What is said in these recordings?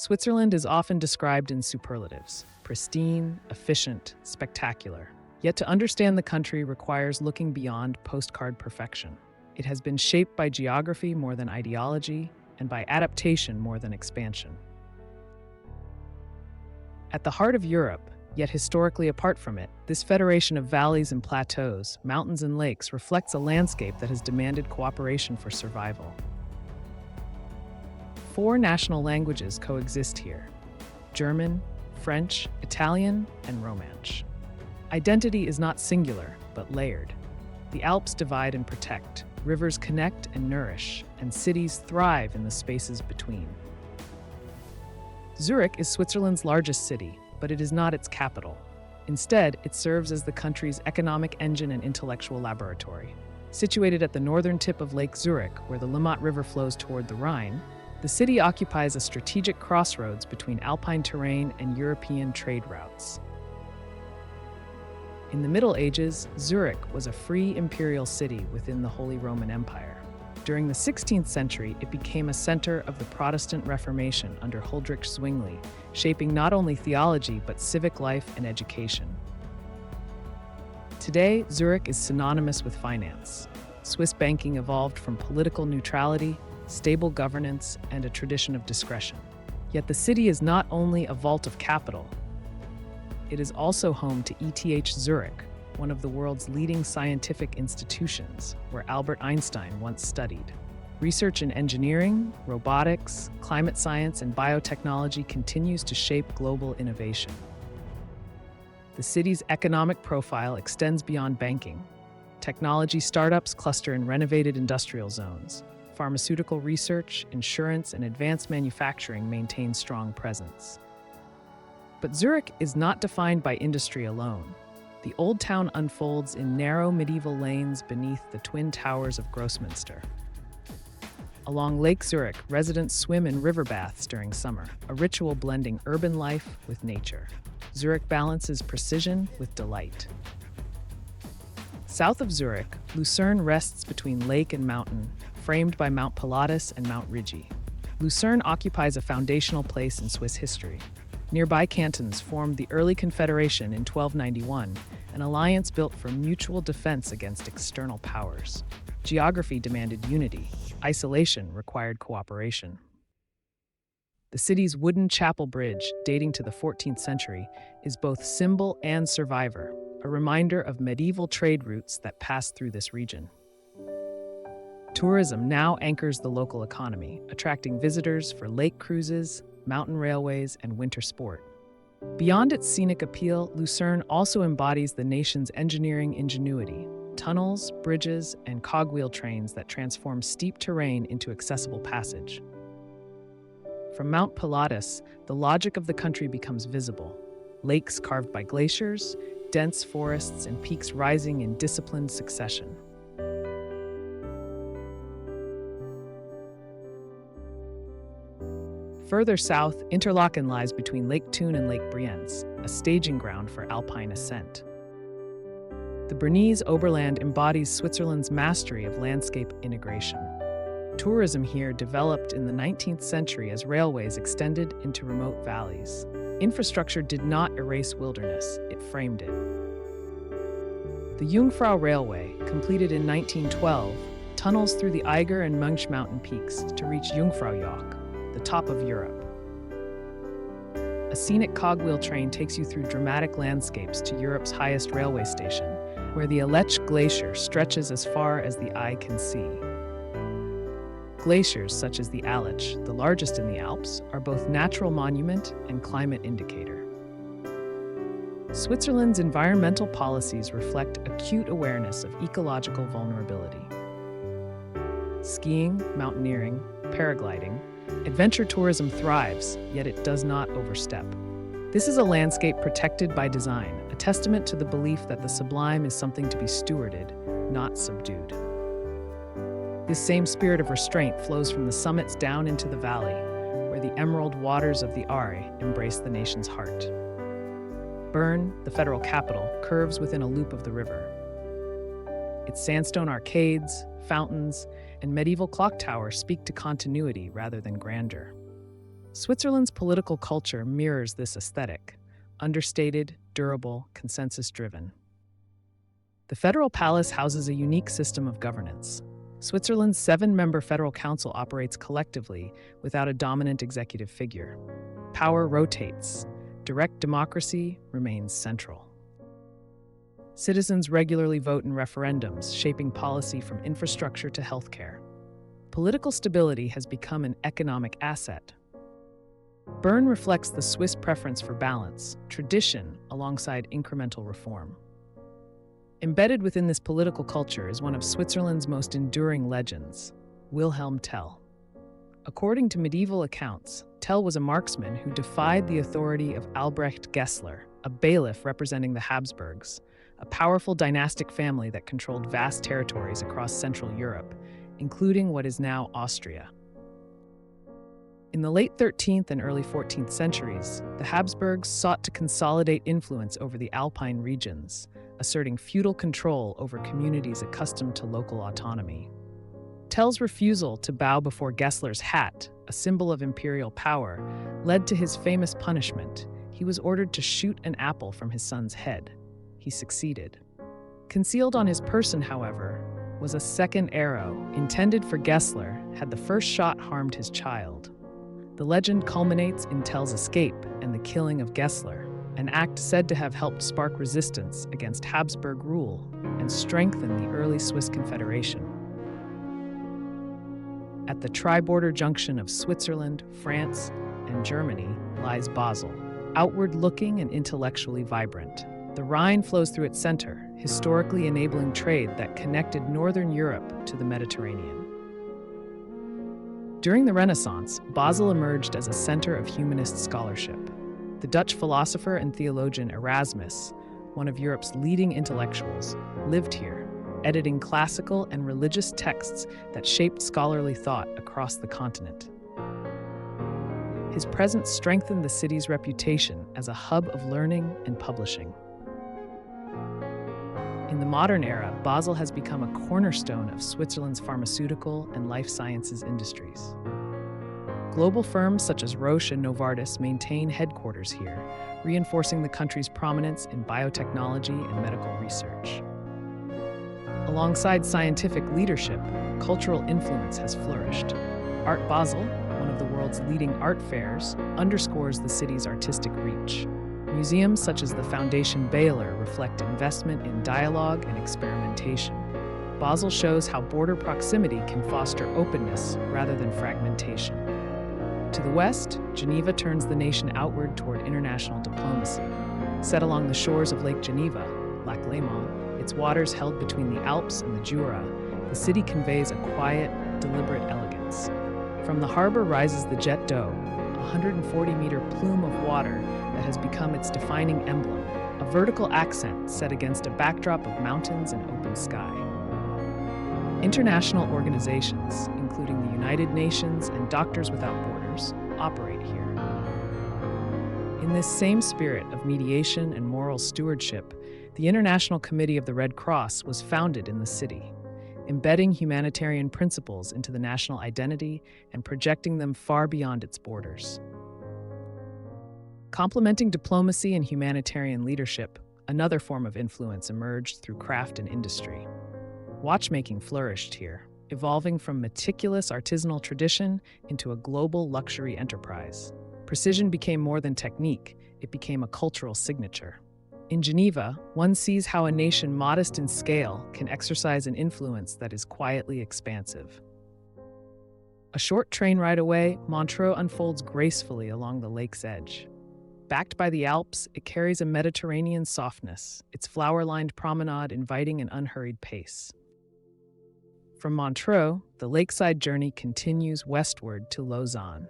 Switzerland is often described in superlatives: pristine, efficient, spectacular. Yet to understand the country requires looking beyond postcard perfection. It has been shaped by geography more than ideology, and by adaptation more than expansion. At the heart of Europe, yet historically apart from it, this federation of valleys and plateaus, mountains and lakes reflects a landscape that has demanded cooperation for survival. 4 national languages coexist here: German, French, Italian, and Romansh. Identity is not singular, but layered. The Alps divide and protect, rivers connect and nourish, and cities thrive in the spaces between. Zurich is Switzerland's largest city, but it is not its capital. Instead, it serves as the country's economic engine and intellectual laboratory. Situated at the northern tip of Lake Zurich, where the Limmat River flows toward the Rhine, the city occupies a strategic crossroads between alpine terrain and European trade routes. In the Middle Ages, Zurich was a free imperial city within the Holy Roman Empire. During the 16th century, it became a center of the Protestant Reformation under Huldrych Zwingli, shaping not only theology but civic life and education. Today, Zurich is synonymous with finance. Swiss banking evolved from political neutrality, stable governance, and a tradition of discretion. Yet the city is not only a vault of capital, it is also home to ETH Zurich, one of the world's leading scientific institutions, where Albert Einstein once studied. Research in engineering, robotics, climate science, and biotechnology continues to shape global innovation. The city's economic profile extends beyond banking. Technology startups cluster in renovated industrial zones. Pharmaceutical research, insurance, and advanced manufacturing maintain strong presence. But Zurich is not defined by industry alone. The Old Town unfolds in narrow medieval lanes beneath the twin towers of Grossmünster. Along Lake Zurich, residents swim in river baths during summer, a ritual blending urban life with nature. Zurich balances precision with delight. South of Zurich, Lucerne rests between lake and mountain, framed by Mount Pilatus and Mount Rigi. Lucerne occupies a foundational place in Swiss history. Nearby cantons formed the early Confederation in 1291, an alliance built for mutual defense against external powers. Geography demanded unity. Isolation required cooperation. The city's wooden chapel bridge, dating to the 14th century, is both symbol and survivor, a reminder of medieval trade routes that passed through this region. Tourism now anchors the local economy, attracting visitors for lake cruises, mountain railways, and winter sport. Beyond its scenic appeal, Lucerne also embodies the nation's engineering ingenuity: tunnels, bridges, and cogwheel trains that transform steep terrain into accessible passage. From Mount Pilatus, the logic of the country becomes visible. Lakes carved by glaciers, dense forests, and peaks rising in disciplined succession. Further south, Interlaken lies between Lake Thun and Lake Brienz, a staging ground for alpine ascent. The Bernese Oberland embodies Switzerland's mastery of landscape integration. Tourism here developed in the 19th century as railways extended into remote valleys. Infrastructure did not erase wilderness, it framed it. The Jungfrau Railway, completed in 1912, tunnels through the Eiger and Munch mountain peaks to reach Jungfraujoch, the top of Europe. A scenic cogwheel train takes you through dramatic landscapes to Europe's highest railway station, where the Aletsch Glacier stretches as far as the eye can see. Glaciers such as the Aletsch, the largest in the Alps, are both natural monument and climate indicator. Switzerland's environmental policies reflect acute awareness of ecological vulnerability. Skiing, mountaineering, paragliding, adventure tourism thrives, yet it does not overstep. This is a landscape protected by design, a testament to the belief that the sublime is something to be stewarded, not subdued. This same spirit of restraint flows from the summits down into the valley, where the emerald waters of the Aare embrace the nation's heart. Bern, the federal capital, curves within a loop of the river. Its sandstone arcades, fountains, and medieval clock towers speak to continuity rather than grandeur. Switzerland's political culture mirrors this aesthetic: understated, durable, consensus-driven. The Federal Palace houses a unique system of governance. Switzerland's 7-member Federal Council operates collectively without a dominant executive figure. Power rotates. Direct democracy remains central. Citizens regularly vote in referendums, shaping policy from infrastructure to healthcare. Political stability has become an economic asset. Bern reflects the Swiss preference for balance, tradition alongside incremental reform. Embedded within this political culture is one of Switzerland's most enduring legends, Wilhelm Tell. According to medieval accounts, Tell was a marksman who defied the authority of Albrecht Gessler, a bailiff representing the Habsburgs, a powerful dynastic family that controlled vast territories across Central Europe, including what is now Austria. In the late 13th and early 14th centuries, the Habsburgs sought to consolidate influence over the Alpine regions, asserting feudal control over communities accustomed to local autonomy. Tell's refusal to bow before Gessler's hat, a symbol of imperial power, led to his famous punishment. He was ordered to shoot an apple from his son's head. He succeeded. Concealed on his person, however, was a second arrow intended for Gessler had the first shot harmed his child. The legend culminates in Tell's escape and the killing of Gessler, an act said to have helped spark resistance against Habsburg rule and strengthen the early Swiss Confederation. At the tri-border junction of Switzerland, France, and Germany lies Basel, outward-looking and intellectually vibrant. The Rhine flows through its center, historically enabling trade that connected northern Europe to the Mediterranean. During the Renaissance, Basel emerged as a center of humanist scholarship. The Dutch philosopher and theologian Erasmus, one of Europe's leading intellectuals, lived here, editing classical and religious texts that shaped scholarly thought across the continent. His presence strengthened the city's reputation as a hub of learning and publishing. In the modern era, Basel has become a cornerstone of Switzerland's pharmaceutical and life sciences industries. Global firms such as Roche and Novartis maintain headquarters here, reinforcing the country's prominence in biotechnology and medical research. Alongside scientific leadership, cultural influence has flourished. Art Basel, one of the world's leading art fairs, underscores the city's artistic reach. Museums such as the Foundation Baylor reflect investment in dialogue and experimentation. Basel shows how border proximity can foster openness rather than fragmentation. To the west, Geneva turns the nation outward toward international diplomacy. Set along the shores of Lake Geneva, Lac Léman, its waters held between the Alps and the Jura, the city conveys a quiet, deliberate elegance. From the harbor rises the Jet d'Eau, a 140-meter plume of water that has become its defining emblem, a vertical accent set against a backdrop of mountains and open sky. International organizations, including the United Nations and Doctors Without Borders, operate here. In this same spirit of mediation and moral stewardship, the International Committee of the Red Cross was founded in the city, embedding humanitarian principles into the national identity and projecting them far beyond its borders. Complementing diplomacy and humanitarian leadership, another form of influence emerged through craft and industry. Watchmaking flourished here, evolving from meticulous artisanal tradition into a global luxury enterprise. Precision became more than technique, it became a cultural signature. In Geneva, one sees how a nation modest in scale can exercise an influence that is quietly expansive. A short train ride away, Montreux unfolds gracefully along the lake's edge. Backed by the Alps, it carries a Mediterranean softness, its flower-lined promenade inviting an unhurried pace. From Montreux, the lakeside journey continues westward to Lausanne.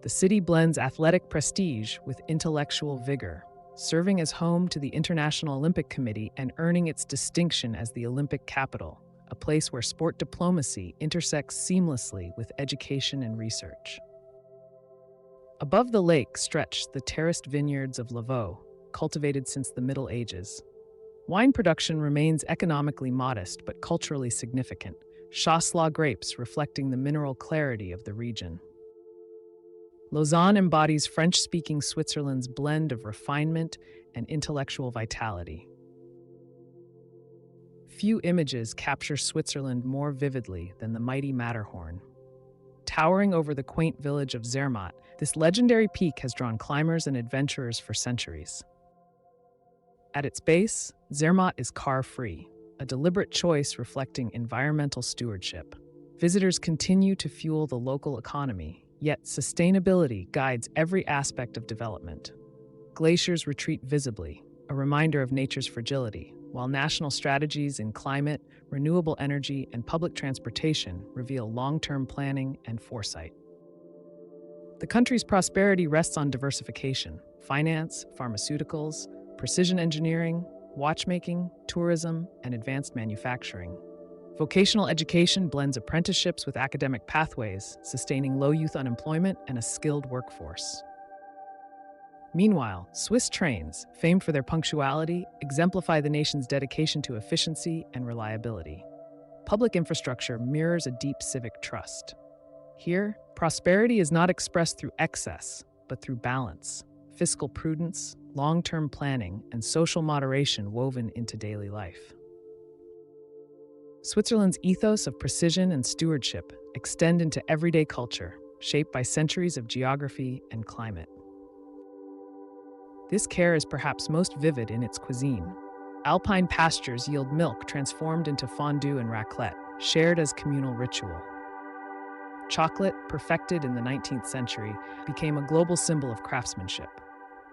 The city blends athletic prestige with intellectual vigor, serving as home to the International Olympic Committee and earning its distinction as the Olympic capital, a place where sport diplomacy intersects seamlessly with education and research. Above the lake stretch the terraced vineyards of Vevey, cultivated since the Middle Ages. Wine production remains economically modest but culturally significant, Chasselas grapes reflecting the mineral clarity of the region. Lausanne embodies French-speaking Switzerland's blend of refinement and intellectual vitality. Few images capture Switzerland more vividly than the mighty Matterhorn. Towering over the quaint village of Zermatt, this legendary peak has drawn climbers and adventurers for centuries. At its base, Zermatt is car-free, a deliberate choice reflecting environmental stewardship. Visitors continue to fuel the local economy, yet sustainability guides every aspect of development. Glaciers retreat visibly, a reminder of nature's fragility, while national strategies in climate, renewable energy, and public transportation reveal long-term planning and foresight. The country's prosperity rests on diversification: finance, pharmaceuticals, precision engineering, watchmaking, tourism, and advanced manufacturing. Vocational education blends apprenticeships with academic pathways, sustaining low youth unemployment and a skilled workforce. Meanwhile, Swiss trains, famed for their punctuality, exemplify the nation's dedication to efficiency and reliability. Public infrastructure mirrors a deep civic trust. Here, prosperity is not expressed through excess, but through balance, fiscal prudence, long-term planning, and social moderation woven into daily life. Switzerland's ethos of precision and stewardship extend into everyday culture, shaped by centuries of geography and climate. This care is perhaps most vivid in its cuisine. Alpine pastures yield milk transformed into fondue and raclette, shared as communal ritual. Chocolate, perfected in the 19th century, became a global symbol of craftsmanship.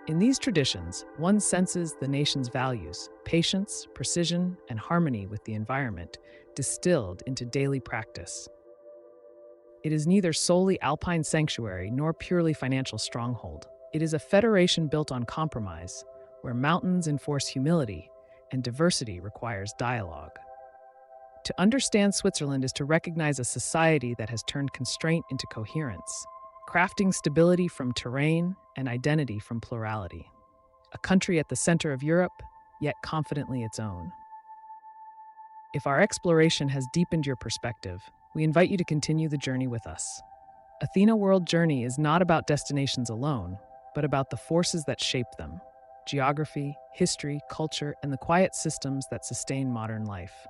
In these traditions, one senses the nation's values: patience, precision, and harmony with the environment, distilled into daily practice. It is neither solely alpine sanctuary nor purely financial stronghold. It is a federation built on compromise, where mountains enforce humility and diversity requires dialogue. To understand Switzerland is to recognize a society that has turned constraint into coherence, crafting stability from terrain and identity from plurality. A country at the center of Europe, yet confidently its own. If our exploration has deepened your perspective, we invite you to continue the journey with us. Athena World Journey is not about destinations alone, but about the forces that shape them: geography, history, culture, and the quiet systems that sustain modern life.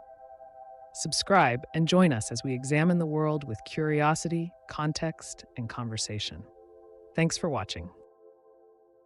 Subscribe and join us as we examine the world with curiosity, context, and conversation. Thanks for watching.